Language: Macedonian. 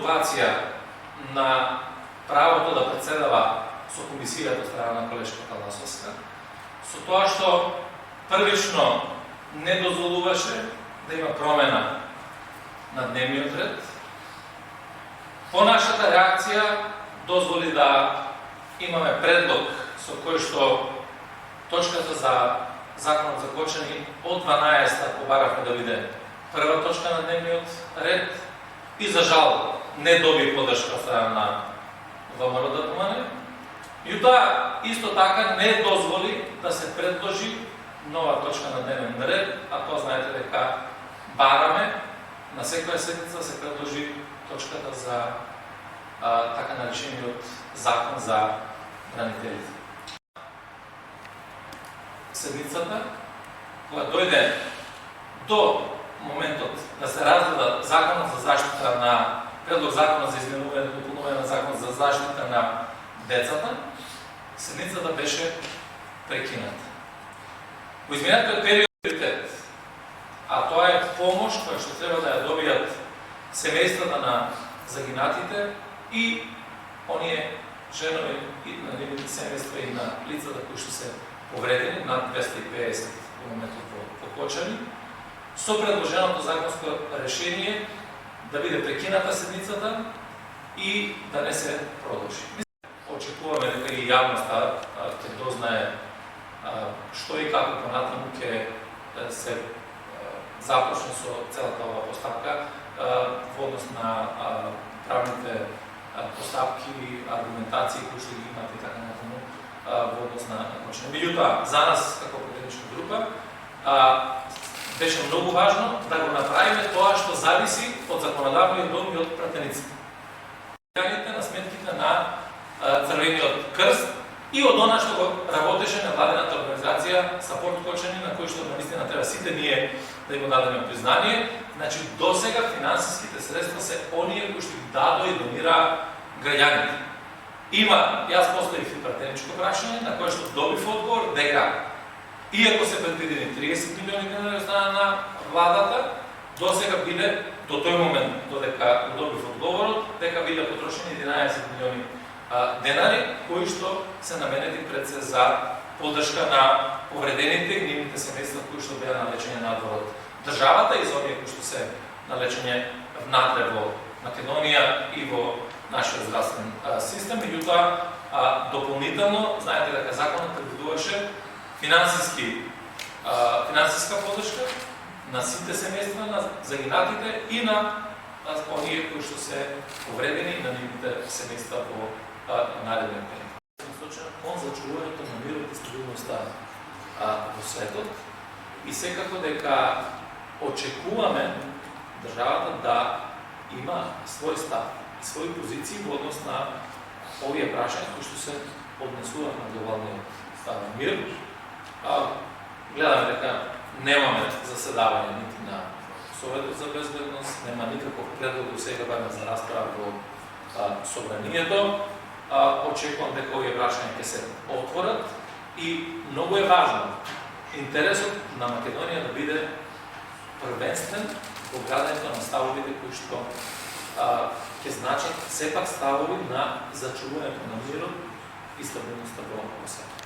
ситуација на правото да председава со комисијата од страна на колешката Ласовска, со тоа што првично не дозволуваше да има промена на дневниот ред. По нашата реакција дозволи да имаме предлог со кој што точката за Законот за кочани од 12-та побаравме да биде прва точка на дневниот ред и за жал не доби поддршка од страна на ВМРО ДПМН. Јутоа исто така не дозволи да се предложи нова точка на дневен ред, а тоа знаете дека бараме на секоја седница се предложи точката за така наречениот Закон за бранителите. Седницата, кога дојде до моментот да се разгледа Законот за заштита на предлог Законот за изменување и дополнување на Законот за заштита на децата, седницата беше прекината. Во изминатиот период, а тоа е помош која што треба да ја добијат семејствата на загинатите и оние женови и на нивните семејства и на лицата кои што се повредени, над 250 во моментот во Кочани, со предложеното законско решение да биде прекината седницата и да не се продолжи. Очекуваме дека и јавноста ќе дознае што и како понатаму ќе се започне со целата ова постапка во однос на правните постапки, аргументации кои што ги имате и така натаму во однос на Кочани. Меѓутоа, за нас како политичка група беше многу важно да го направиме тоа што зависи од законодавниот дом и од пратениците. На сметките на Црвениот крст и од она што го работеше на владената организација Сапорт Кочани, на кој што наистина треба сите ние да им дадеме признание. Значи, досега финансиските средства се оние кои што ги дадо и донира граѓаните. Јас поставив и пратеничко прашање, на кое што добив одговор дека иако се предвидени 30 милиони денари од страна на владата, досега биле, до тој момент, додека добив одговорот, дека биле потрошени 11 милиони денари, кои што се наменети пред се за поддршка на повредените и нивните семејства кои што беа на лечење надвор од државата и за оние кои што се на лечење внатре во Македонија и во нашиот здравствен систем. Меѓутоа, дополнително, знаете дека законот предвидуваше финансиска поддршка на сите семејства на загинатите и на оние кои што се повредени и на нивните семејства во нареден период. Кон зачувувањето на мирот и стабилноста во светот и секако дека очекуваме државата да има свој став и своји позиции во однос на овие прашања кои што се однесуваат на глобалниот мир. Гледаме дека немаме заседавање нити на Советот за безбедност, нема никаков предлог до сега за расправа во собранието. Очекувам дека овие прашања ќе се отворат и многу е важно интересот на Македонија да биде првенствен во градењето на ставовите кои што ќе значат сепак ставови на зачуването на мирот и стабилноста во свет.